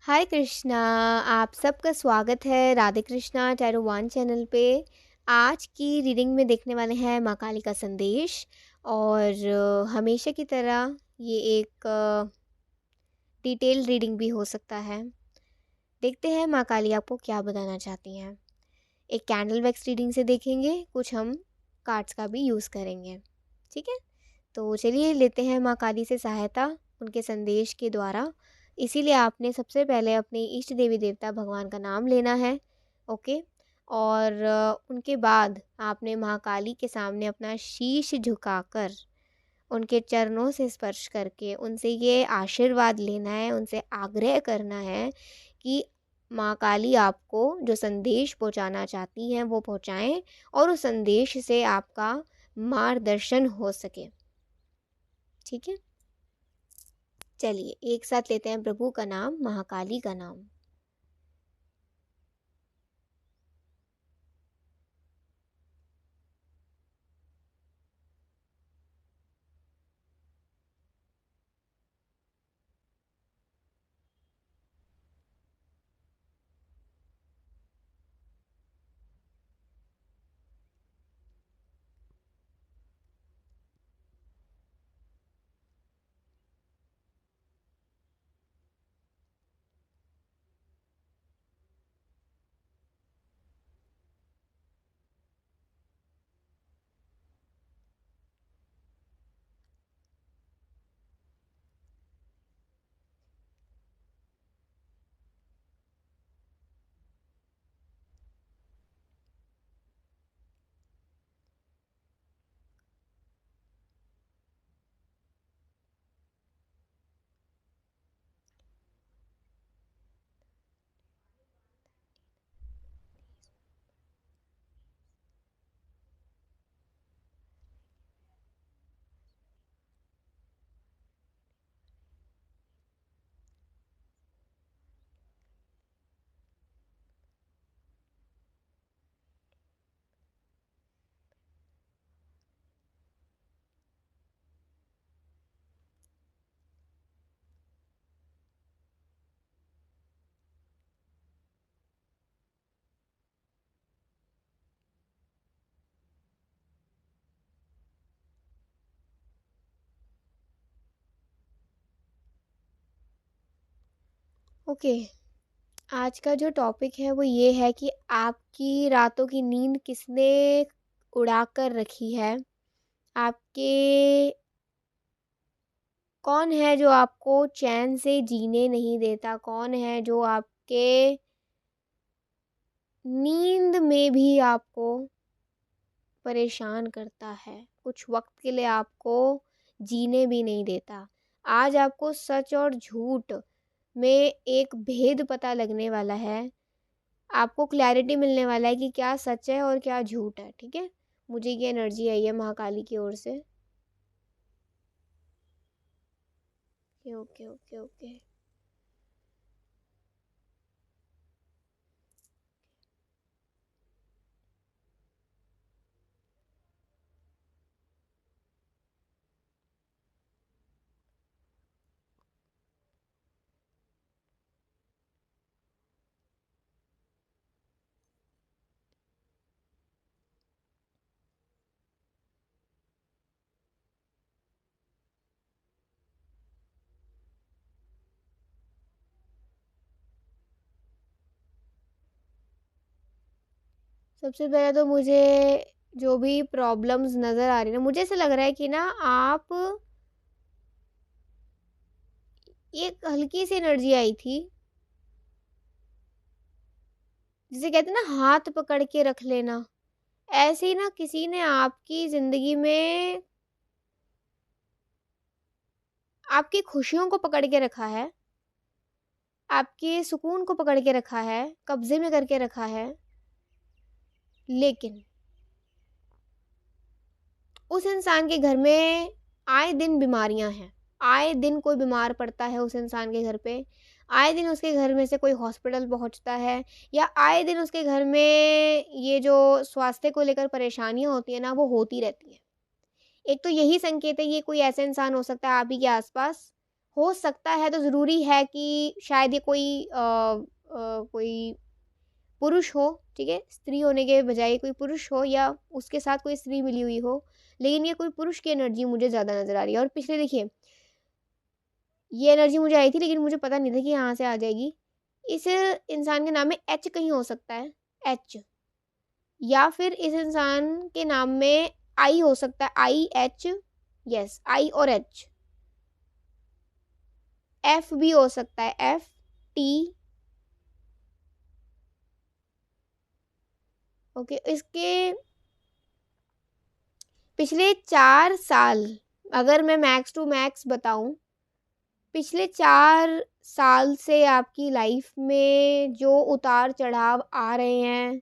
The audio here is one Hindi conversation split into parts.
हाय कृष्णा। आप सबका स्वागत है Radhe Krishna tarot one channel पे। आज की रीडिंग में देखने वाले हैं माँ काली का संदेश। और हमेशा की तरह ये एक डिटेल रीडिंग भी हो सकता है। देखते हैं माँ काली आपको क्या बताना चाहती हैं। एक कैंडल वैक्स रीडिंग से देखेंगे, कुछ हम कार्ड्स का भी यूज़ करेंगे। ठीक है, तो चलिए लेते हैं माँ काली से सहायता उनके संदेश के द्वारा। इसीलिए आपने सबसे पहले अपने इष्ट देवी देवता भगवान का नाम लेना है। ओके। और उनके बाद आपने महाकाली के सामने अपना शीश झुकाकर उनके चरणों से स्पर्श करके उनसे ये आशीर्वाद लेना है, उनसे आग्रह करना है कि माँ काली आपको जो संदेश पहुँचाना चाहती हैं वो पहुँचाएं और उस संदेश से आपका मार्गदर्शन हो सके। ठीक है, चलिए एक साथ लेते हैं प्रभु का नाम, महाकाली का नाम। ओके, आज का जो टॉपिक है वो ये है कि आपकी रातों की नींद किसने उड़ा कर रखी है। आपके कौन है जो आपको चैन से जीने नहीं देता, कौन है जो आपके नींद में भी आपको परेशान करता है, कुछ वक्त के लिए आपको जीने भी नहीं देता। आज आपको सच और झूठ में एक भेद पता लगने वाला है। आपको क्लैरिटी मिलने वाला है कि क्या सच है और क्या झूठ है। ठीक है, मुझे ये एनर्जी आई है महाकाली की ओर से। Okay okay okay okay. सबसे पहले तो मुझे जो भी प्रॉब्लम्स नज़र आ रही है ना, मुझे ऐसा लग रहा है कि ना आप एक हल्की सी एनर्जी आई थी, जिसे कहते हैं ना हाथ पकड़ के रख लेना। ऐसे ही ना किसी ने आपकी ज़िंदगी में आपकी खुशियों को पकड़ के रखा है, आपके सुकून को पकड़ के रखा है, कब्जे में करके रखा है। लेकिन उस इंसान के घर में आए दिन बीमारियां हैं, आए दिन कोई बीमार पड़ता है उस इंसान के घर पे, आए दिन उसके घर में से कोई हॉस्पिटल पहुंचता है, या आए दिन उसके घर में ये जो स्वास्थ्य को लेकर परेशानियां होती हैं ना, वो होती रहती हैं। एक तो यही संकेत है, ये कोई ऐसा इंसान हो सकता है आप ही के आसपास हो सकता है तो ज़रूरी है कि शायद ये कोई पुरुष हो, ठीक है? स्त्री होने के बजाय कोई पुरुष हो या उसके साथ कोई स्त्री मिली हुई हो, लेकिन ये कोई पुरुष की एनर्जी मुझे ज़्यादा नज़र आ रही है। और पिछले देखिए, ये एनर्जी मुझे आई थी लेकिन मुझे पता नहीं था कि यहाँ से आ जाएगी। इस इंसान के नाम में एच कहीं हो सकता है, एच, या फिर इस इंसान के नाम में आई हो सकता है, आई, एच, यस, आई और एच। एफ भी हो सकता है, एफ, टी, ओके। इसके पिछले 4 साल, अगर मैं मैक्स टू मैक्स बताऊं, पिछले 4 साल से आपकी लाइफ में जो उतार चढ़ाव आ रहे हैं,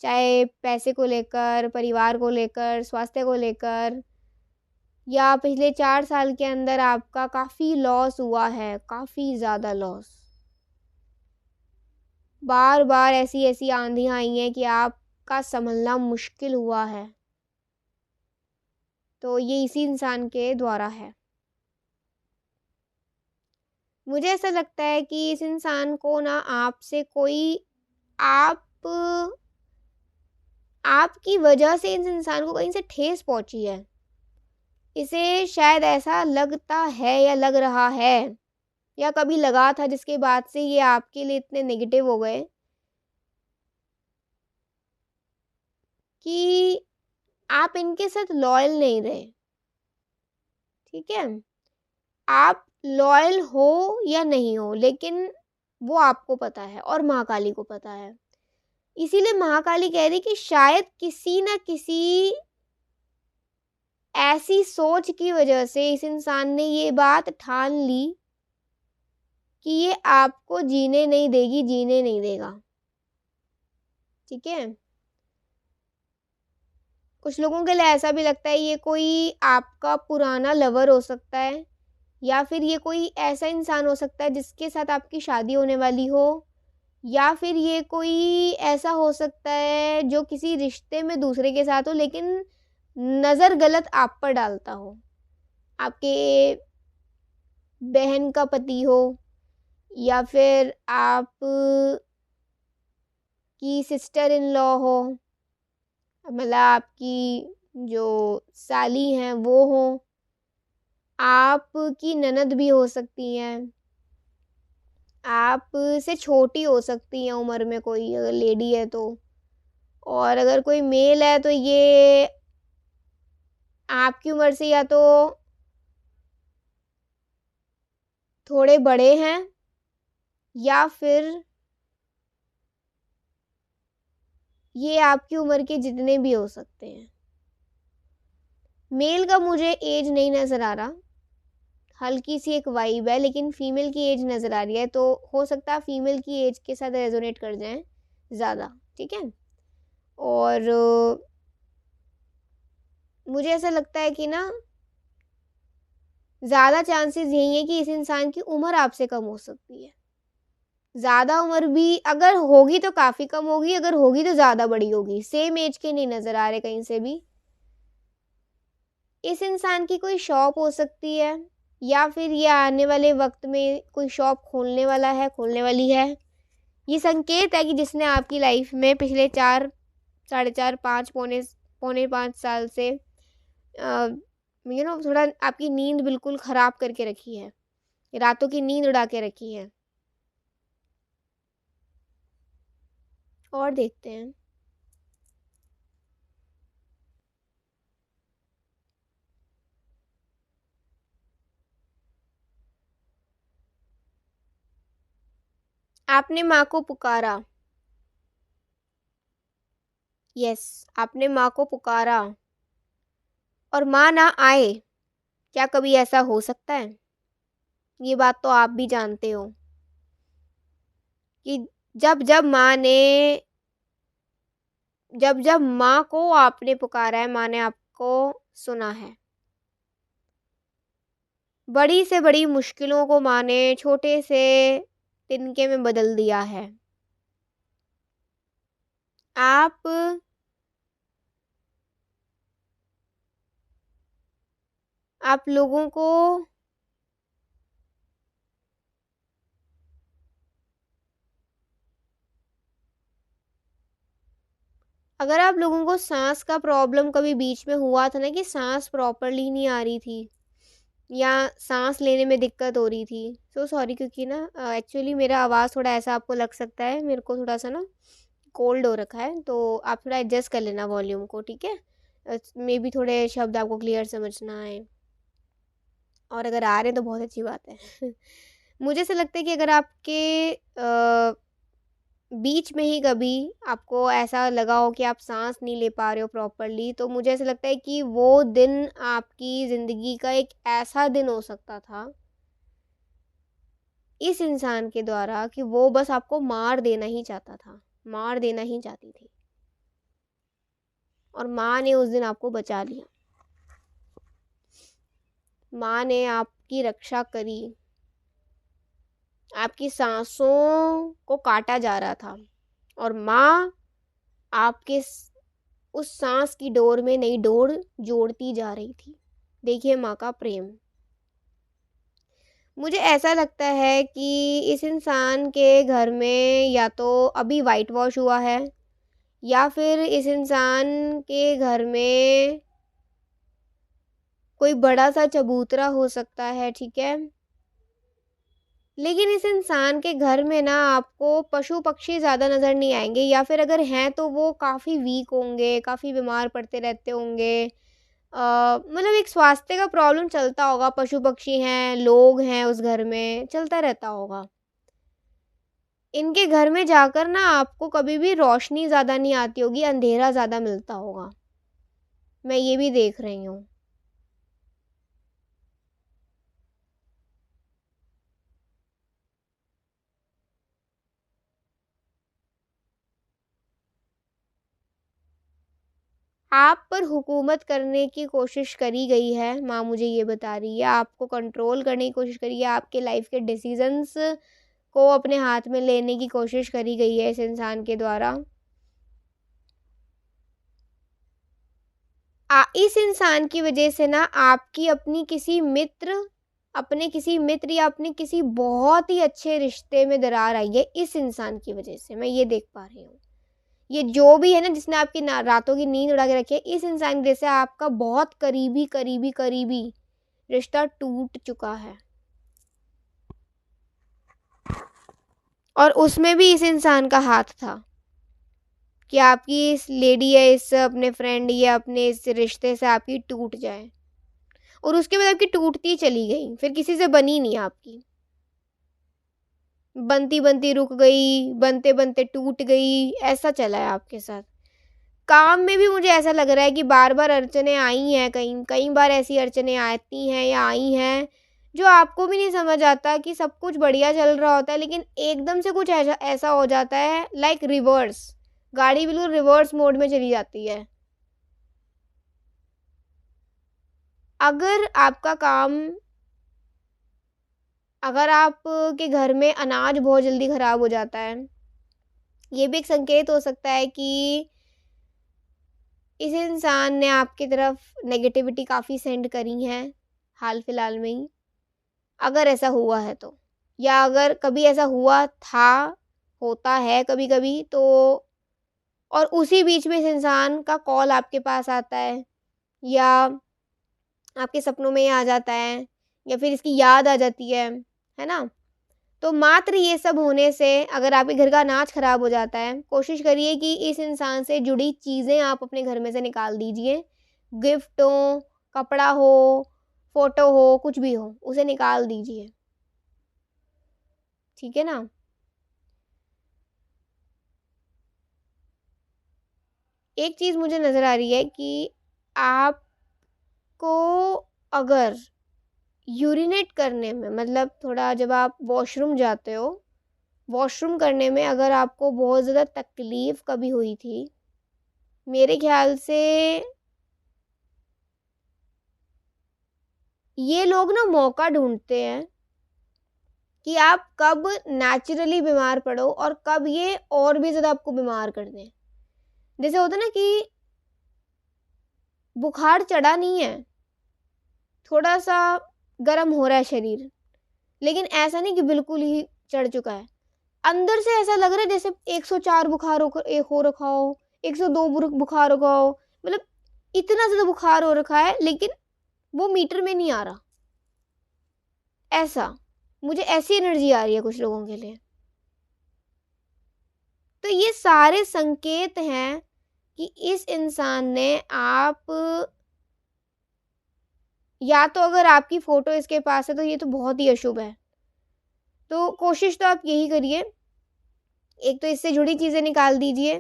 चाहे पैसे को लेकर, परिवार को लेकर, स्वास्थ्य को लेकर, या पिछले 4 साल के अंदर आपका काफ़ी लॉस हुआ है, काफ़ी ज़्यादा लॉस। बार बार ऐसी ऐसी आंधियाँ आई हैं कि आपका संभलना मुश्किल हुआ है, तो ये इसी इंसान के द्वारा है। मुझे ऐसा लगता है कि इस इंसान को ना आपसे कोई, आप आपकी वजह से इस इंसान को कहीं से ठेस पहुंची है। इसे शायद ऐसा लगता है या लग रहा है या कभी लगा था, जिसके बाद से ये आपके लिए इतने नेगेटिव हो गए कि आप इनके साथ लॉयल नहीं रहे, ठीक है? आप लॉयल हो या नहीं हो, लेकिन वो आपको पता है और महाकाली को पता है। इसीलिए महाकाली कह रही कि शायद किसी न किसी ऐसी सोच की वजह से इस इंसान ने ये बात ठान ली कि ये आपको जीने नहीं देगी, जीने नहीं देगा, ठीक है? कुछ लोगों के लिए ऐसा भी लगता है ये कोई आपका पुराना लवर हो सकता है, या फिर ये कोई ऐसा इंसान हो सकता है जिसके साथ आपकी शादी होने वाली हो, या फिर ये कोई ऐसा हो सकता है जो किसी रिश्ते में दूसरे के साथ हो, लेकिन नज़र गलत आप पर डालता हो। आपके बहन का पति हो, या फिर आप की सिस्टर इन लॉ हो, मतलब आपकी जो साली हैं वो हो, आपकी ननद भी हो सकती हैं, आप से छोटी हो सकती हैं उम्र में, कोई अगर लेडी है तो। और अगर कोई मेल है तो ये आपकी उम्र से या तो थोड़े बड़े हैं, या फिर ये आपकी उम्र के जितने भी हो सकते हैं। मेल का मुझे एज नहीं नज़र आ रहा, हल्की सी एक वाइब है, लेकिन फीमेल की एज नज़र आ रही है, तो हो सकता है फीमेल की एज के साथ रेजोनेट कर जाएं ज़्यादा, ठीक है? और मुझे ऐसा लगता है कि ना ज़्यादा चांसेस यही है कि इस इंसान की उम्र आपसे कम हो सकती है। ज़्यादा उम्र भी अगर होगी तो काफ़ी कम होगी, अगर होगी तो ज़्यादा बड़ी होगी। सेम एज के नहीं नज़र आ रहे कहीं से भी। इस इंसान की कोई शॉप हो सकती है, या फिर ये आने वाले वक्त में कोई शॉप खोलने वाला है, खोलने वाली है। ये संकेत है कि जिसने आपकी लाइफ में पिछले 4, साढ़े 4, 5, पौने पौने 5 साल से थोड़ा आपकी नींद बिल्कुल ख़राब करके रखी है, रातों की नींद उड़ा के रखी है। और देखते हैं। आपने माँ को पुकारा, यस, आपने माँ को पुकारा और माँ ना आए। क्या कभी ऐसा हो सकता है? ये बात तो आप भी जानते हो कि जब जब माँ ने जब जब माँ को आपने पुकारा है, माँ ने आपको सुना है। बड़ी से बड़ी मुश्किलों को माँ ने छोटे से तिनके में बदल दिया है। आप लोगों को अगर आप लोगों को सांस का प्रॉब्लम कभी बीच में हुआ था ना कि सांस प्रॉपरली नहीं आ रही थी या सांस लेने में दिक्कत हो रही थी, सो सॉरी, क्योंकि ना एक्चुअली मेरा आवाज़ थोड़ा ऐसा आपको लग सकता है, मेरे को थोड़ा सा ना कोल्ड हो रखा है, तो आप थोड़ा एडजस्ट कर लेना वॉल्यूम को, ठीक है। मे बी थोड़े शब्द आपको क्लियर समझ ना आए, और अगर आ रहे हैं तो बहुत अच्छी बात है। मुझे ऐसा लगता है कि अगर आपके बीच में ही कभी आपको ऐसा लगा हो कि आप सांस नहीं ले पा रहे हो प्रॉपरली, तो मुझे ऐसा लगता है कि वो दिन आपकी ज़िंदगी का एक ऐसा दिन हो सकता था इस इंसान के द्वारा कि वो बस आपको मार देना ही चाहता था, मार देना ही चाहती थी, और माँ ने उस दिन आपको बचा लिया। माँ ने आपकी रक्षा करी। आपकी सांसों को काटा जा रहा था और माँ आपके उस सांस की डोर में नई डोर जोड़ती जा रही थी। देखिए माँ का प्रेम। मुझे ऐसा लगता है कि इस इंसान के घर में या तो अभी वाइट वॉश हुआ है या फिर इस इंसान के घर में कोई बड़ा सा चबूतरा हो सकता है, ठीक है। लेकिन इस इंसान के घर में ना आपको पशु पक्षी ज़्यादा नज़र नहीं आएंगे, या फिर अगर हैं तो वो काफ़ी वीक होंगे, काफ़ी बीमार पड़ते रहते होंगे। मतलब एक स्वास्थ्य का प्रॉब्लम चलता होगा, पशु पक्षी हैं, लोग हैं उस घर में, चलता रहता होगा। इनके घर में जाकर ना आपको कभी भी रोशनी ज़्यादा नहीं आती होगी, अंधेरा ज़्यादा मिलता होगा। मैं ये भी देख रही हूँ। आप पर हुकूमत करने की कोशिश करी गई है, माँ मुझे ये बता रही है, आपको कंट्रोल करने की कोशिश करी है, आपके लाइफ के डिसीजंस को अपने हाथ में लेने की कोशिश करी गई है इस इंसान के द्वारा। इस इंसान की वजह से ना आपकी अपने किसी मित्र या अपने किसी बहुत ही अच्छे रिश्ते में दरार आई है इस इंसान की वजह से, मैं ये देख पा रही हूँ। ये जो भी है ना जिसने आपकी रातों की नींद उड़ा के रखी है, इस इंसान की वजह से आपका बहुत करीबी करीबी करीबी रिश्ता टूट चुका है, और उसमें भी इस इंसान का हाथ था कि आपकी इस लेडी या इस अपने फ्रेंड या अपने इस रिश्ते से आपकी टूट जाए, और उसके बाद आपकी टूटती चली गई, फिर किसी से बनी नहीं आपकी, बनती बनती रुक गई, बनते बनते टूट गई, ऐसा चला है आपके साथ। काम में भी मुझे ऐसा लग रहा है कि बार बार अड़चने आई हैं, कई कई बार ऐसी अड़चने आती हैं या आई हैं जो आपको भी नहीं समझ आता कि सब कुछ बढ़िया चल रहा होता है, लेकिन एकदम से कुछ ऐसा ऐसा हो जाता है, लाइक रिवर्स, गाड़ी बिल्कुल रिवर्स मोड में चली जाती है। अगर आपका काम, अगर आप के घर में अनाज बहुत जल्दी ख़राब हो जाता है, ये भी एक संकेत हो सकता है कि इस इंसान ने आपकी तरफ नेगेटिविटी काफ़ी सेंड करी है हाल फिलहाल में ही, अगर ऐसा हुआ है तो, या अगर कभी ऐसा हुआ था, होता है कभी कभी तो, और उसी बीच में इस इंसान का कॉल आपके पास आता है या आपके सपनों में आ जाता है या फिर इसकी याद आ जाती है ना। तो मात्र ये सब होने से अगर आपके घर का अनाज ख़राब हो जाता है, कोशिश करिए कि इस इंसान से जुड़ी चीज़ें आप अपने घर में से निकाल दीजिए। गिफ्ट हो, कपड़ा हो, फ़ोटो हो, कुछ भी हो, उसे निकाल दीजिए, ठीक है ना। एक चीज़ मुझे नज़र आ रही है कि आपको अगर यूरिनेट करने में, मतलब थोड़ा जब आप वॉशरूम जाते हो, वॉशरूम करने में अगर आपको बहुत ज़्यादा तकलीफ़ कभी हुई थी, मेरे ख़्याल से ये लोग ना मौका ढूँढते हैं कि आप कब नेचुरली बीमार पड़ो और कब ये और भी ज़्यादा आपको बीमार कर दें। जैसे होता है ना कि बुखार चढ़ा नहीं है, थोड़ा-सा गर्म हो रहा है शरीर, लेकिन ऐसा नहीं कि बिल्कुल ही चढ़ चुका है। अंदर से ऐसा लग रहा है जैसे 104 बुखार हो रखा हो, 102 बुखार हो गया हो, मतलब इतना ज़्यादा बुखार हो रखा है, लेकिन वो मीटर में नहीं आ रहा। ऐसा मुझे ऐसी एनर्जी आ रही है कुछ लोगों के लिए। तो ये सारे संकेत हैं कि इस इंसान ने आप, या तो अगर आपकी फ़ोटो इसके पास है तो ये तो बहुत ही अशुभ है। तो कोशिश तो आप यही करिए, एक तो इससे जुड़ी चीज़ें निकाल दीजिए।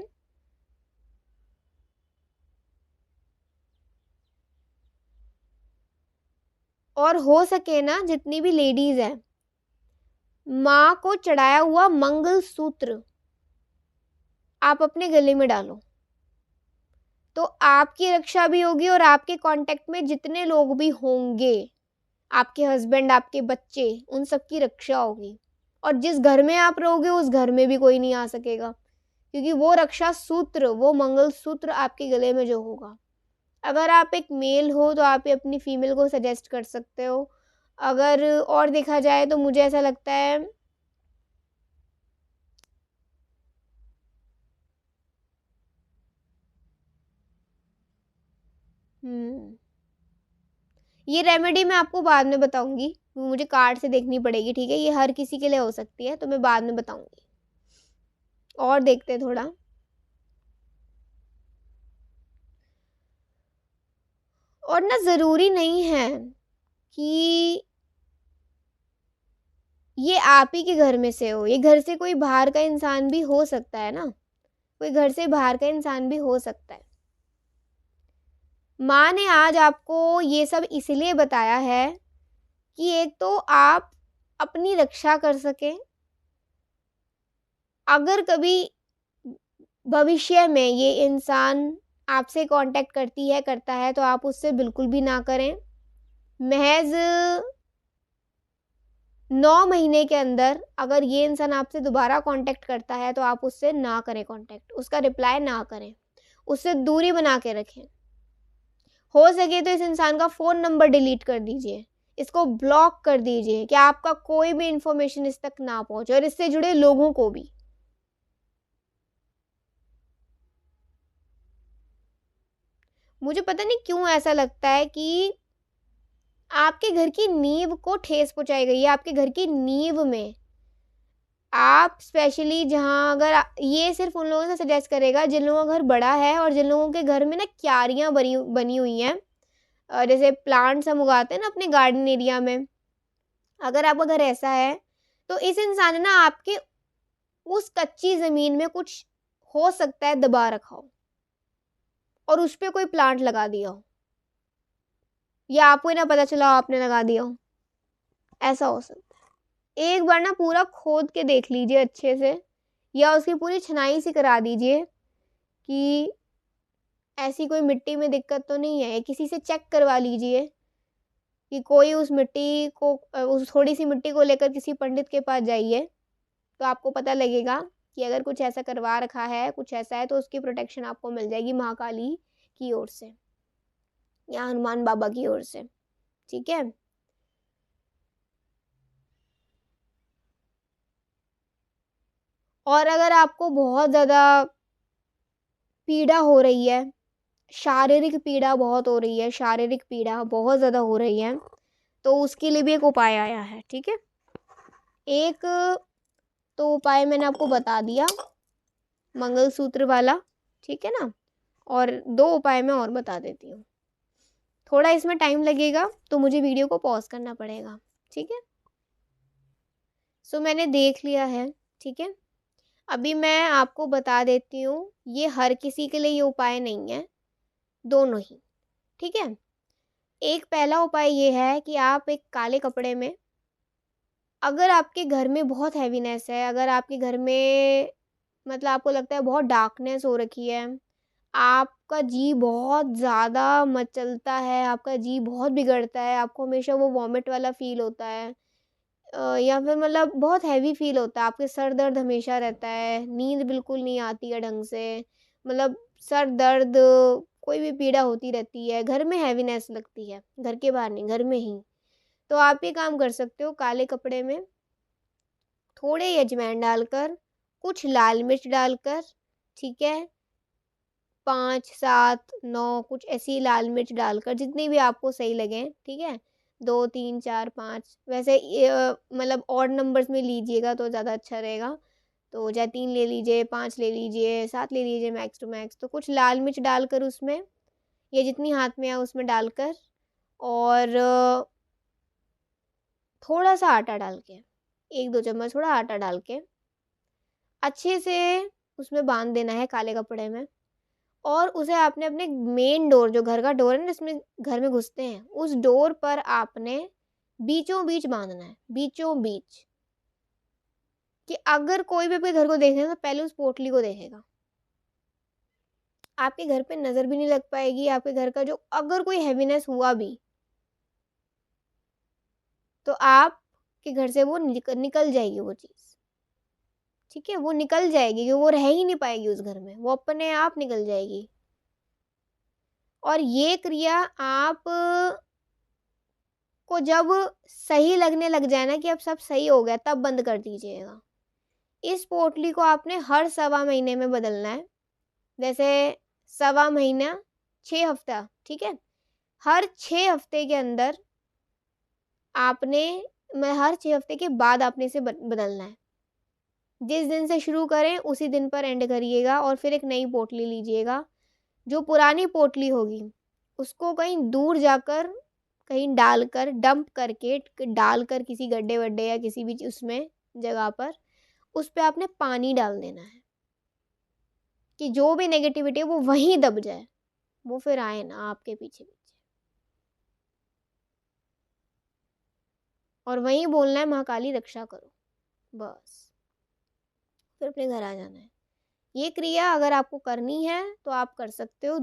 और हो सके ना, जितनी भी लेडीज़ हैं, माँ को चढ़ाया हुआ मंगलसूत्र आप अपने गले में डालो, तो आपकी रक्षा भी होगी और आपके कांटेक्ट में जितने लोग भी होंगे, आपके हस्बैंड, आपके बच्चे, उन सब की रक्षा होगी। और जिस घर में आप रहोगे उस घर में भी कोई नहीं आ सकेगा, क्योंकि वो रक्षा सूत्र, वो मंगलसूत्र आपके गले में जो होगा। अगर आप एक मेल हो तो आप अपनी फीमेल को सजेस्ट कर सकते हो। अगर और देखा जाए तो मुझे ऐसा लगता है ये रेमेडी मैं आपको बाद में बताऊंगी, मुझे कार्ड से देखनी पड़ेगी, ठीक है? ये हर किसी के लिए हो सकती है, तो मैं बाद में बताऊंगी। और देखते हैं थोड़ा। और ना ज़रूरी नहीं है कि ये आप ही के घर में से हो, ये घर से कोई बाहर का इंसान भी हो सकता है ना, कोई घर से बाहर का इंसान भी हो सकता है। माँ ने आज आपको ये सब इसलिए बताया है कि एक तो आप अपनी रक्षा कर सकें। अगर कभी भविष्य में ये इंसान आपसे कांटेक्ट करता है तो आप उससे बिल्कुल भी ना करें। महज 9 महीने के अंदर अगर ये इंसान आपसे दोबारा कांटेक्ट करता है तो आप उससे ना करें कांटेक्ट, उसका रिप्लाई ना करें, उससे दूरी बना के रखें। हो सके तो इस इंसान का फ़ोन नंबर डिलीट कर दीजिए, इसको ब्लॉक कर दीजिए कि आपका कोई भी इंफॉर्मेशन इस तक ना पहुंचे, और इससे जुड़े लोगों को भी। मुझे पता नहीं क्यों ऐसा लगता है कि आपके घर की नींव को ठेस पहुंचाई गई है, आपके घर की नींव में। आप स्पेशली जहाँ, अगर ये सिर्फ उन लोगों से सजेस्ट करेगा जिन लोगों का घर बड़ा है और जिन लोगों के घर में ना क्यारियाँ बनी बनी हुई हैं, जैसे प्लांट्स हम उगाते हैं ना अपने गार्डन एरिया में। अगर आपका घर ऐसा है तो इस इंसान ने ना आपके उस कच्ची ज़मीन में कुछ, हो सकता है, दबा रखा हो और उस पे कोई प्लांट लगा दिया हो, या आपको ही ना पता चला हो आपने लगा दिया हो। ऐसा हो सकता है। एक बार ना पूरा खोद के देख लीजिए अच्छे से, या उसकी पूरी छनाई सी करा दीजिए कि ऐसी कोई मिट्टी में दिक्कत तो नहीं है। किसी से चेक करवा लीजिए कि कोई उस मिट्टी को, उस थोड़ी सी मिट्टी को लेकर किसी पंडित के पास जाइए, तो आपको पता लगेगा कि अगर कुछ ऐसा करवा रखा है, कुछ ऐसा है, तो उसकी प्रोटेक्शन आपको मिल जाएगी महाकाली की ओर से या हनुमान बाबा की ओर से, ठीक है? और अगर आपको बहुत ज़्यादा पीड़ा हो रही है, शारीरिक पीड़ा बहुत हो रही है, शारीरिक पीड़ा बहुत ज़्यादा हो रही है, तो उसके लिए भी एक उपाय आया है, ठीक है? एक तो उपाय मैंने आपको बता दिया, मंगलसूत्र वाला, ठीक है ना? और 2 उपाय मैं और बता देती हूँ। थोड़ा इसमें टाइम लगेगा तो मुझे वीडियो को पॉज़ करना पड़ेगा, ठीक है? सो मैंने देख लिया है, ठीक है? अभी मैं आपको बता देती हूँ, ये हर किसी के लिए ये उपाय नहीं है, दोनों ही, ठीक है? एक पहला उपाय ये है कि आप एक काले कपड़े में, अगर आपके घर में बहुत हैवीनेस है, अगर आपके घर में मतलब आपको लगता है बहुत डार्कनेस हो रखी है, आपका जी बहुत ज़्यादा मचलता है, आपका जी बहुत बिगड़ता है, आपको हमेशा वो वॉमिट वाला फ़ील होता है, या फिर मतलब बहुत हैवी फ़ील होता है, आपके सर दर्द हमेशा रहता है, नींद बिल्कुल नहीं आती है ढंग से, मतलब सर दर्द, कोई भी पीड़ा होती रहती है, घर में हैवीनेस लगती है, घर के बाहर नहीं, घर में ही। तो आप ये काम कर सकते हो, काले कपड़े में थोड़े अजवाइन डालकर, कुछ लाल मिर्च डालकर, ठीक है? 5, 7, 9 कुछ ऐसी लाल मिर्च डालकर जितनी भी आपको सही लगें, ठीक है? 2, 3, 4, 5 वैसे मतलब ऑड नंबर्स में लीजिएगा तो ज़्यादा अच्छा रहेगा। तो या 3 ले लीजिए, 5 ले लीजिए, 7 ले लीजिए मैक्स टू मैक्स। तो कुछ लाल मिर्च डालकर उसमें या जितनी हाथ में आए उसमें डालकर और थोड़ा-सा आटा डाल के, 1-2 चम्मच थोड़ा आटा डाल के अच्छे से उसमें बाँध देना है काले कपड़े में और उसे आपने अपने मेन डोर जो घर का डोर है ना जिसमें घर में घुसते हैं, उस डोर पर आपने बीचों-बीच बाँधना है, बीचों-बीच। कि अगर कोई भी आपके घर को देखेगा तो पहले उस पोटली को देखेगा। आपके घर पे नज़र भी नहीं लग पाएगी, आपके घर का जो अगर कोई हेवीनेस हुआ भी तो आपके घर से वो निकल जाएगी वो चीज़, ठीक है? वो निकल जाएगी कि वो रह ही नहीं पाएगी उस घर में, वो अपने आप निकल जाएगी। और ये क्रिया आप को जब सही लगने लग जाए ना कि अब सब सही हो गया तब बंद कर दीजिएगा। इस पोटली को आपने हर सवा महीने में बदलना है। जैसे सवा महीना 6 हफ्ता, ठीक है? हर 6 हफ्ते के अंदर आपने हर 6 हफ्ते के बाद आपने इसे बदलना है। जिस दिन से शुरू करें उसी दिन पर एंड करिएगा और फिर एक नई पोटली लीजिएगा। जो पुरानी पोटली होगी उसको कहीं दूर जाकर कहीं डालकर डंप करके डालकर किसी गड्ढे-वड्ढे या किसी भी उसमें जगह पर उस पे आपने पानी डाल देना है कि जो भी नेगेटिविटी है वो वहीं दब जाए, वो फिर आए ना आपके पीछे-पीछे। और वहीं बोलना है महाकाली रक्षा करो, बस। फिर अपने घर आ जाना है। ये क्रिया अगर आपको करनी है तो आप कर सकते हो।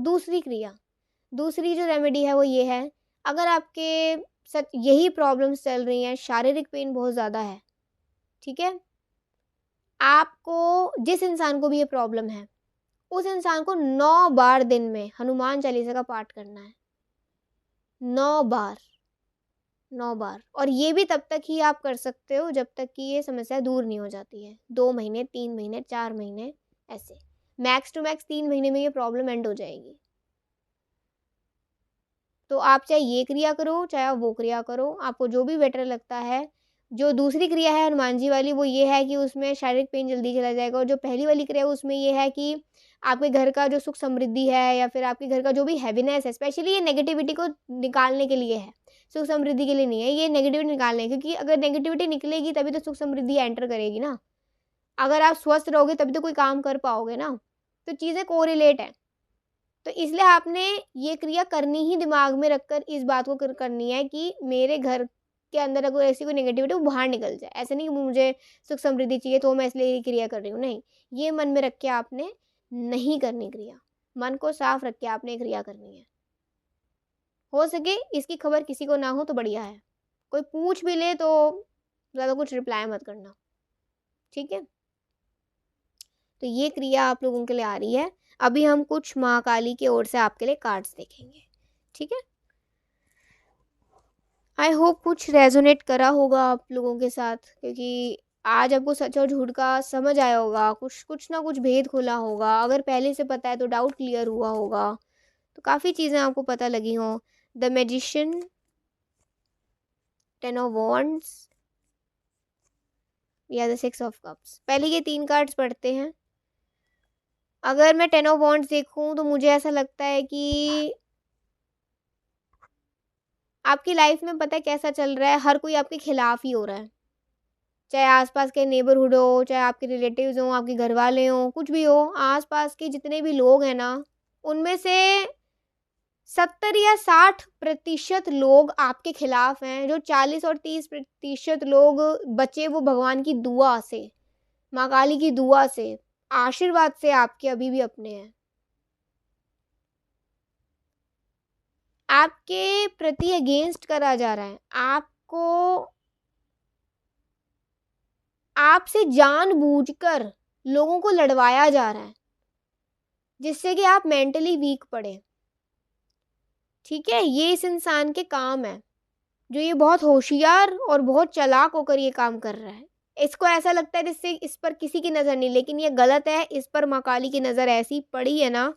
दूसरी जो रेमेडी है वो ये है, अगर आपके साथ यही प्रॉब्लम्स चल रही हैं, शारीरिक पेन बहुत ज़्यादा है, ठीक है? आपको जिस इंसान को भी ये प्रॉब्लम है, उस इंसान को 9 बार दिन में हनुमान चालीसा का पाठ करना है। 9 बार, 9 बार। और ये भी तब तक ही आप कर सकते हो जब तक कि ये समस्या दूर नहीं हो जाती है। 2 महीने, 3 महीने, 4 महीने ऐसे। मैक्स टू मैक्स 3 महीने में ये प्रॉब्लम एंड हो जाएगी। तो आप चाहे ये क्रिया करो, चाहे आप वो क्रिया करो, आपको जो भी बेटर लगता है। जो दूसरी क्रिया है हनुमान जी वाली वो ये है कि उसमें शारीरिक पेन जल्दी चला जाएगा और जो पहली वाली क्रिया है उसमें ये है कि आपके घर का जो सुख समृद्धि है या फिर आपके घर का जो भी हैवीनेस है, स्पेशली ये नेगेटिविटी को निकालने के लिए है, सुख समृद्धि के लिए नहीं है। ये नेगेटिविटी निकालने क्योंकि अगर नेगेटिविटी निकलेगी तभी तो सुख समृद्धि एंटर करेगी ना। अगर आप स्वस्थ रहोगे तभी तो कोई काम कर पाओगे ना। तो चीज़ें कोरिलेट हैं। तो इसलिए आपने ये क्रिया करनी ही दिमाग में रखकर इस बात को करनी है कि मेरे घर के अंदर अगर ऐसी कोई नेगेटिविटी वो बाहर निकल जाए। ऐसा नहीं कि मुझे सुख समृद्धि चाहिए तो मैं इसलिए ये क्रिया कर रही हूँ, नहीं। ये मन में रख के आपने नहीं करनी क्रिया। मन को साफ रख के आपने क्रिया करनी है। हो सके इसकी खबर किसी को ना हो तो बढ़िया है। कोई पूछ भी ले तो ज़्यादा कुछ रिप्लाई मत करना, ठीक है? तो ये क्रिया आप लोगों के लिए आ रही है। अभी हम कुछ महाकाली की ओर से आपके लिए कार्ड्स देखेंगे, ठीक है? आई होप कुछ रेजोनेट करा होगा आप लोगों के साथ, क्योंकि आज आपको सच और झूठ का समझ आया होगा, कुछ ना कुछ भेद खुला होगा। अगर पहले से पता है तो डाउट क्लियर हुआ होगा, तो काफ़ी चीज़ें आपको पता लगी हों। द मैजिशियन, 10 ऑफ वॉन्ड्स या द 6 ऑफ कप्स। पहले ये 3 कार्ड्स पढ़ते हैं। अगर मैं 10 ऑफ वॉन्ड्स देखूं तो मुझे ऐसा लगता है कि आपकी लाइफ में पता है कैसा चल रहा है, हर कोई आपके खिलाफ ही हो रहा है। चाहे आसपास के नेबरहुड हो, चाहे आपके रिलेटिव्स हों, आपके घर वाले हों, कुछ भी हो, आसपास के जितने भी लोग हैं ना, उनमें से 70 या 60% लोग आपके खिलाफ हैं। जो 40 और 30% लोग बचे वो भगवान की दुआ से, माँ काली की दुआ से, आशीर्वाद से आपके अभी भी अपने हैं। आपके प्रति अगेंस्ट करा जा रहा है, आपको आपसे जानबूझकर लोगों को लड़वाया जा रहा है जिससे कि आप मेंटली वीक पड़े, ठीक है? ये इस इंसान के काम है जो ये बहुत होशियार और बहुत चालाक होकर ये काम कर रहा है। इसको ऐसा लगता है जिससे इस पर किसी की नज़र नहीं, लेकिन ये गलत है। इस पर माँ काली की नज़र ऐसी पड़ी है ना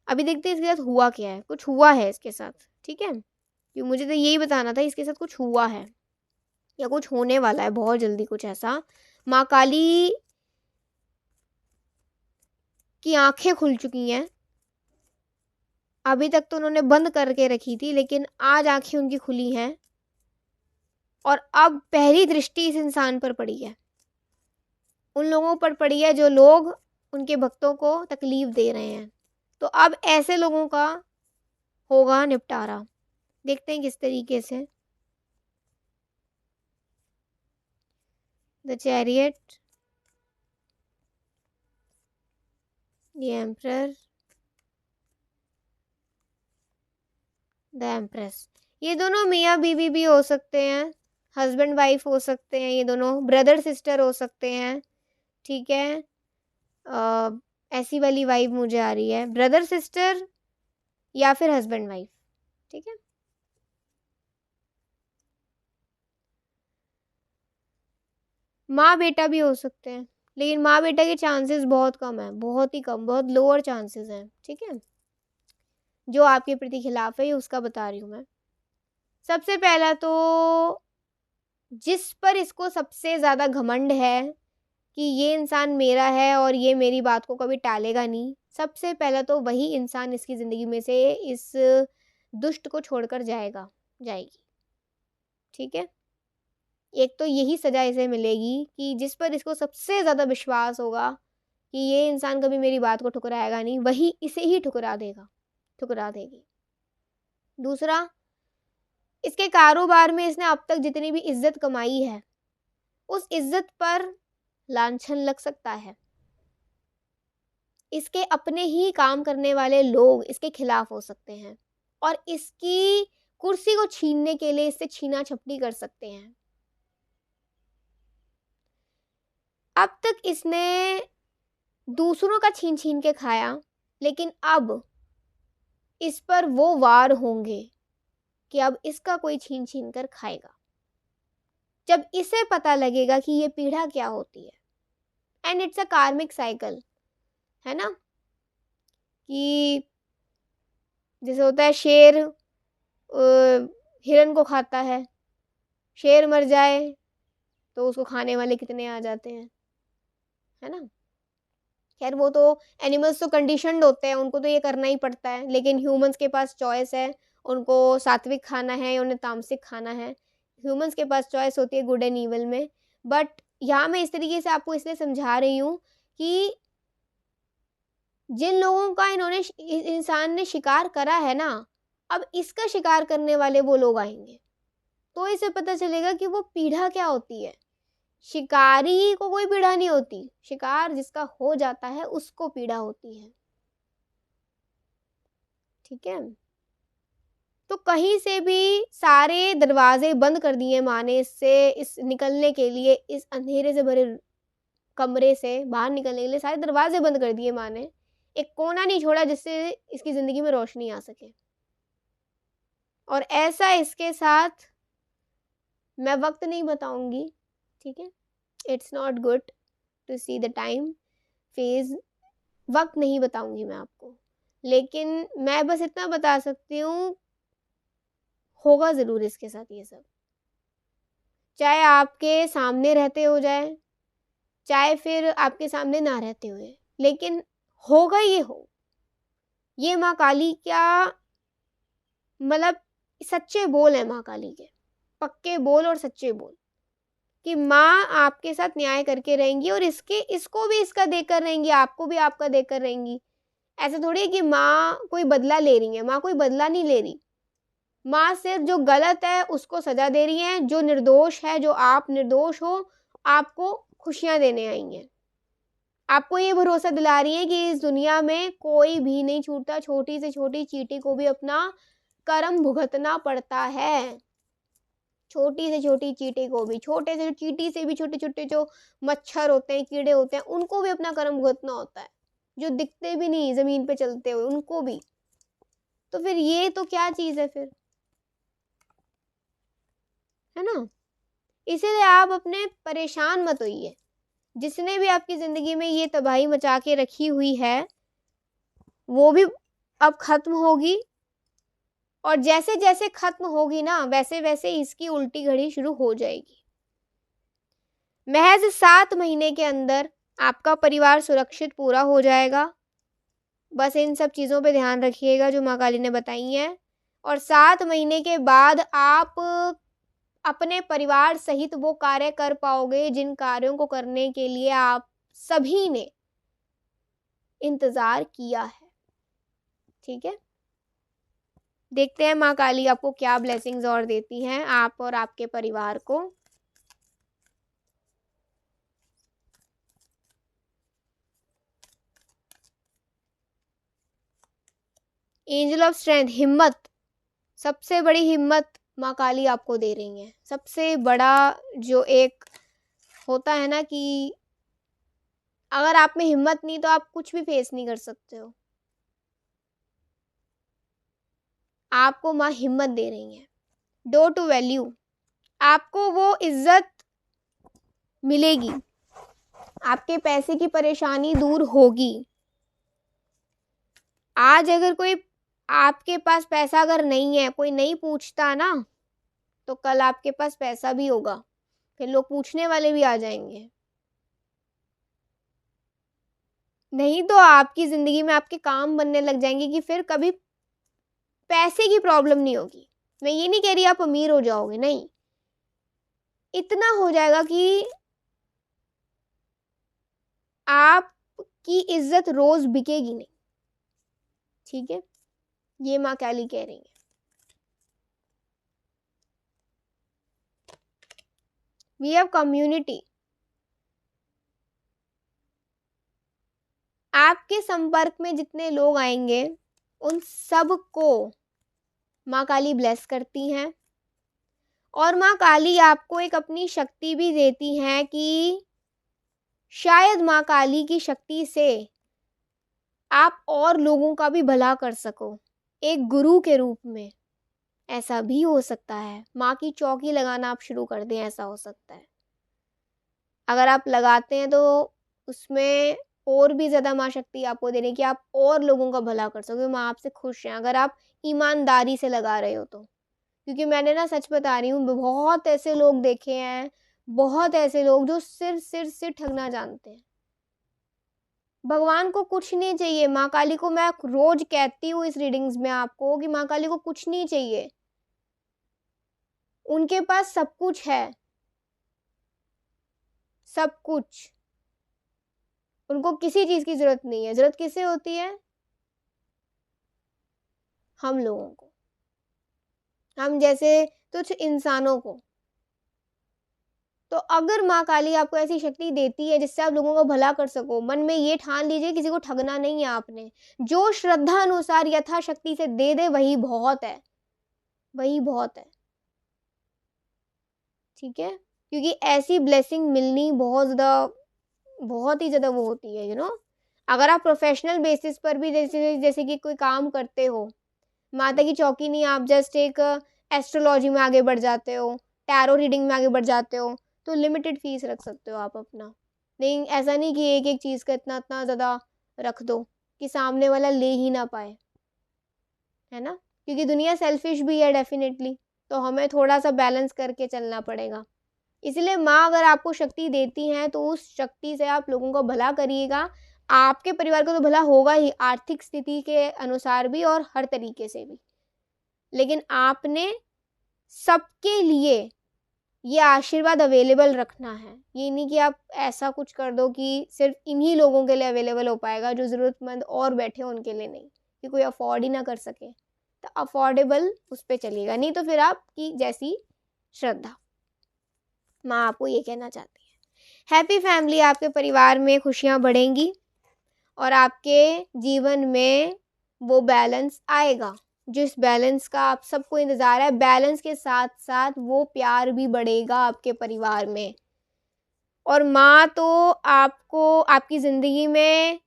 अभी देखते हैं इसके साथ हुआ क्या है, कुछ हुआ है इसके साथ, ठीक है, क्योंकि मुझे तो यही बताना था इसके साथ कुछ हुआ है या कुछ होने वाला है बहुत जल्दी कुछ ऐसा। माँ काली की आंखें खुल चुकी हैं, अभी तक तो उन्होंने बंद करके रखी थी लेकिन आज आंखें उनकी खुली हैं और अब पहली दृष्टि इस इंसान पर पड़ी है, उन लोगों पर पड़ी है जो लोग उनके भक्तों को तकलीफ दे रहे हैं। तो अब ऐसे लोगों का होगा निपटारा, देखते हैं किस तरीके से। The chariot, the emperor, the empress. ये दोनों मियाँ बीवी भी हो सकते हैं, हस्बैंड वाइफ हो सकते हैं, ये दोनों ब्रदर सिस्टर हो सकते हैं, ठीक है। ऐसी वाली वाइब मुझे आ रही है, ब्रदर सिस्टर या फिर हस्बैंड वाइफ, ठीक है। माँ बेटा भी हो सकते हैं, लेकिन माँ बेटा के चांसेस बहुत कम है, बहुत ही कम, बहुत लोअर चांसेस हैं, ठीक है। जो आपके प्रति खिलाफ है उसका बता रही हूँ मैं। सबसे पहला तो जिस पर इसको सबसे ज़्यादा घमंड है कि ये इंसान मेरा है और ये मेरी बात को कभी टालेगा नहीं, सबसे पहला तो वही इंसान इसकी ज़िंदगी में से इस दुष्ट को छोड़कर जाएगी, ठीक है। एक तो यही सज़ा इसे मिलेगी कि जिस पर इसको सबसे ज़्यादा विश्वास होगा कि ये इंसान कभी मेरी बात को ठुकराएगा नहीं, वही इसे ही ठुकरा देगी। दूसरा, इसके कारोबार में इसने अब तक जितनी भी इज्जत कमाई है उस इज्जत पर लांछन लग सकता है। इसके अपने ही काम करने वाले लोग इसके खिलाफ हो सकते हैं और इसकी कुर्सी को छीनने के लिए इससे छीना झपटी कर सकते हैं। अब तक इसने दूसरों का छीन छीन के खाया, लेकिन अब इस पर वो वार होंगे कि अब इसका कोई छीन छीन कर खाएगा। जब इसे पता लगेगा कि ये पीड़ा क्या होती है, एंड इट्स अ कार्मिक साइकिल, है ना, कि जैसे होता है शेर हिरन को खाता है, शेर मर जाए तो उसको खाने वाले कितने आ जाते हैं, है ना। खैर वो तो एनिमल्स तो कंडीशनड होते हैं, उनको तो ये करना ही पड़ता है, लेकिन ह्यूमंस के पास चॉइस है, उनको सात्विक खाना है या उन्हें तामसिक खाना है। ह्यूमंस के पास चॉइस होती है गुड एंड ईवल में। बट यहाँ मैं इस तरीके से आपको इसलिए समझा रही हूँ कि जिन लोगों का इंसान ने शिकार करा है ना, अब इसका शिकार करने वाले वो लोग आएंगे, तो इसे पता चलेगा कि वो पीड़ा क्या होती है। शिकारी को कोई पीड़ा नहीं होती, शिकार जिसका हो जाता है उसको पीड़ा होती है, ठीक है। तो कहीं से भी सारे दरवाजे बंद कर दिए माँ ने इससे इस निकलने के लिए, इस अंधेरे से भरे कमरे से बाहर निकलने के लिए सारे दरवाजे बंद कर दिए माँ ने, एक कोना नहीं छोड़ा जिससे इसकी ज़िंदगी में रोशनी आ सके। और ऐसा इसके साथ मैं वक्त नहीं बताऊंगी, ठीक है। It's not good to see the time phase, वक्त नहीं बताऊंगी मैं आपको, लेकिन मैं बस इतना बता सकती हूँ होगा ज़रूर इसके साथ ये सब, चाहे आपके सामने रहते हो जाए, चाहे फिर आपके सामने ना रहते हुए, लेकिन होगा ये माँ काली क्या, मतलब सच्चे बोल है माँ काली के, पक्के बोल और सच्चे बोल, कि माँ आपके साथ न्याय करके रहेंगी और इसको भी इसका देकर रहेंगी, आपको भी आपका देकर रहेंगी। ऐसा थोड़ी है कि माँ कोई बदला ले रही है, माँ कोई बदला नहीं ले रही। माँ सिर्फ जो गलत है उसको सजा दे रही है, जो निर्दोष है, जो आप निर्दोष हो, आपको खुशियाँ देने आई हैं। आपको ये भरोसा दिला रही है कि इस दुनिया में कोई भी नहीं छूटता, छोटी से छोटी चींटी को भी अपना कर्म भुगतना पड़ता है। छोटी से छोटी चींटी को भी, छोटे से चींटी से भी छोटे छोटे जो मच्छर होते हैं, कीड़े होते हैं, उनको भी अपना कर्म भुगतना होता है, जो दिखते भी नहीं ज़मीन पे चलते हुए उनको भी। तो फिर ये तो क्या चीज़ है फिर, है ना। इसीलिए आप अपने परेशान मत होइए, जिसने भी आपकी ज़िंदगी में ये तबाही मचा के रखी हुई है वो भी अब खत्म होगी, और जैसे जैसे खत्म होगी ना वैसे वैसे इसकी उल्टी घड़ी शुरू हो जाएगी। महज 7 महीने के अंदर आपका परिवार सुरक्षित पूरा हो जाएगा। बस इन सब चीज़ों पे ध्यान रखिएगा जो माँ काली ने बताई हैं, और 7 महीने के बाद आप अपने परिवार सहित वो कार्य कर पाओगे जिन कार्यों को करने के लिए आप सभी ने इंतज़ार किया है। ठीक है, देखते हैं माँ काली आपको क्या ब्लेसिंग्स और देती हैं, आप और आपके परिवार को। एंजल ऑफ स्ट्रेंथ, हिम्मत, सबसे बड़ी हिम्मत माँ काली आपको दे रही हैं। सबसे बड़ा जो एक होता है ना कि अगर आप में हिम्मत नहीं तो आप कुछ भी फेस नहीं कर सकते हो, आपको माँ हिम्मत दे रही हैं। डोर टू वैल्यू, आपको वो इज्जत मिलेगी, आपके पैसे की परेशानी दूर होगी। आज अगर कोई आपके पास पैसा अगर नहीं है, कोई नहीं पूछता ना, तो कल आपके पास पैसा भी होगा, फिर लोग पूछने वाले भी आ जाएंगे। नहीं तो आपकी ज़िंदगी में आपके काम बनने लग जाएंगे कि फिर कभी पैसे की प्रॉब्लम नहीं होगी। मैं ये नहीं कह रही आप अमीर हो जाओगे, नहीं, इतना हो जाएगा कि आपकी इज्जत रोज बिकेगी नहीं। ठीक है, ये माँ काली कह रही है। वी हैव कम्युनिटी, आपके संपर्क में जितने लोग आएंगे उन सब को माँ काली ब्लेस करती हैं, और माँ काली आपको एक अपनी शक्ति भी देती हैं कि शायद माँ काली की शक्ति से आप और लोगों का भी भला कर सको, एक गुरु के रूप में। ऐसा भी हो सकता है, माँ की चौकी लगाना आप शुरू कर दें, ऐसा हो सकता है। अगर आप लगाते हैं तो उसमें और भी ज़्यादा माँ शक्ति आपको दे रही है कि आप और लोगों का भला कर सकोगे, माँ आपसे खुश हैं अगर आप ईमानदारी से लगा रहे हो तो। क्योंकि मैंने ना सच बता रही हूँ, बहुत ऐसे लोग देखे हैं, बहुत ऐसे लोग जो सिर ठगना जानते हैं। भगवान को कुछ नहीं चाहिए, माँ काली को मैं रोज कहती हूँ इस रीडिंग्स में आपको कि माँ काली को कुछ नहीं चाहिए, उनके पास सब कुछ है, सब कुछ। उनको किसी चीज की जरूरत नहीं है। जरूरत किसे होती है? हम लोगों को, हम जैसे तुच्छ इंसानों को। तो अगर माँ काली आपको ऐसी शक्ति देती है जिससे आप लोगों का भला कर सको, मन में ये ठान लीजिए किसी को ठगना नहीं है आपने। जो श्रद्धा अनुसार यथाशक्ति से दे दे वही बहुत है, वही बहुत है। ठीक है, क्योंकि ऐसी ब्लेसिंग मिलनी बहुत ही ज़्यादा वो होती है, अगर आप प्रोफेशनल बेसिस पर भी जैसे कि कोई काम करते हो, माता की चौकी नहीं, आप जस्ट एक एस्ट्रोलॉजी में आगे बढ़ जाते हो, टैरो रीडिंग में आगे बढ़ जाते हो, तो लिमिटेड फीस रख सकते हो आप अपना। नहीं, ऐसा नहीं कि एक एक चीज़ का इतना इतना ज़्यादा रख दो कि सामने वाला ले ही ना पाए, है ना। क्योंकि दुनिया सेल्फिश भी है डेफिनेटली, तो हमें थोड़ा सा बैलेंस करके चलना पड़ेगा। इसलिए माँ अगर आपको शक्ति देती हैं तो उस शक्ति से आप लोगों का भला करिएगा। आपके परिवार का तो भला होगा ही, आर्थिक स्थिति के अनुसार भी और हर तरीके से भी। लेकिन आपने सबके लिए ये आशीर्वाद अवेलेबल रखना है। ये नहीं कि आप ऐसा कुछ कर दो कि सिर्फ इन्हीं लोगों के लिए अवेलेबल हो पाएगा, जो ज़रूरतमंद और बैठे उनके लिए नहीं, कि कोई अफोर्ड ही ना कर सके। तो अफोर्डेबल उस पर चलिएगा, नहीं तो फिर आपकी जैसी श्रद्धा। माँ आपको ये कहना चाहती है। हैप्पी फैमिली, आपके परिवार में खुशियाँ बढ़ेंगी और आपके जीवन में वो बैलेंस आएगा जिस बैलेंस का आप सबको इंतज़ार है। बैलेंस के साथ साथ वो प्यार भी बढ़ेगा आपके परिवार में, और माँ तो आपको आपकी ज़िंदगी में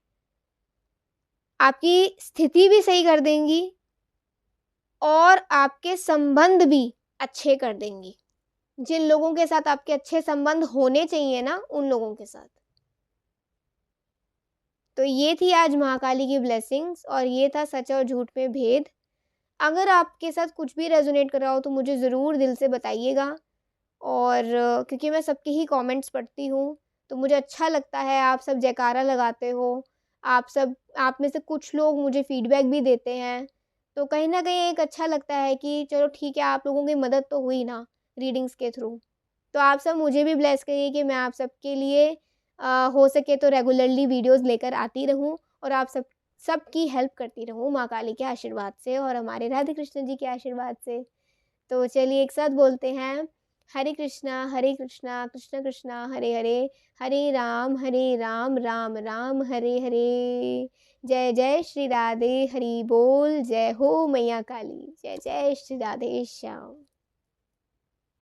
आपकी स्थिति भी सही कर देंगी और आपके संबंध भी अच्छे कर देंगी। जिन लोगों के साथ आपके अच्छे संबंध होने चाहिए ना, उन लोगों के साथ। तो ये थी आज महाकाली की ब्लेसिंग्स और ये था सच और झूठ में भेद। अगर आपके साथ कुछ भी रेज़ोनेट कर रहा हो तो मुझे ज़रूर दिल से बताइएगा और क्योंकि मैं सबके ही कमेंट्स पढ़ती हूँ, तो मुझे अच्छा लगता है आप सब जयकारा लगाते हो। आप में से कुछ लोग मुझे फ़ीडबैक भी देते हैं, तो कहीं न कहीं एक अच्छा लगता है कि चलो ठीक है, आप लोगों की मदद तो हुई ना रीडिंग्स के थ्रू। तो आप सब मुझे भी ब्लेस करिए कि मैं आप सबके लिए हो सके तो रेगुलरली वीडियोज़ लेकर आती रहूँ और आप सबकी हेल्प करती रहूँ माँ काली के आशीर्वाद से और हमारे राधे कृष्ण जी के आशीर्वाद से। तो चलिए एक साथ बोलते हैं, हरे कृष्णा, कृष्ण कृष्णा, हरे हरे, हरे राम, राम राम, हरे हरे। जय जय श्री राधे, हरि बोल, जय हो मैया काली, जय जय श्री राधे श्याम।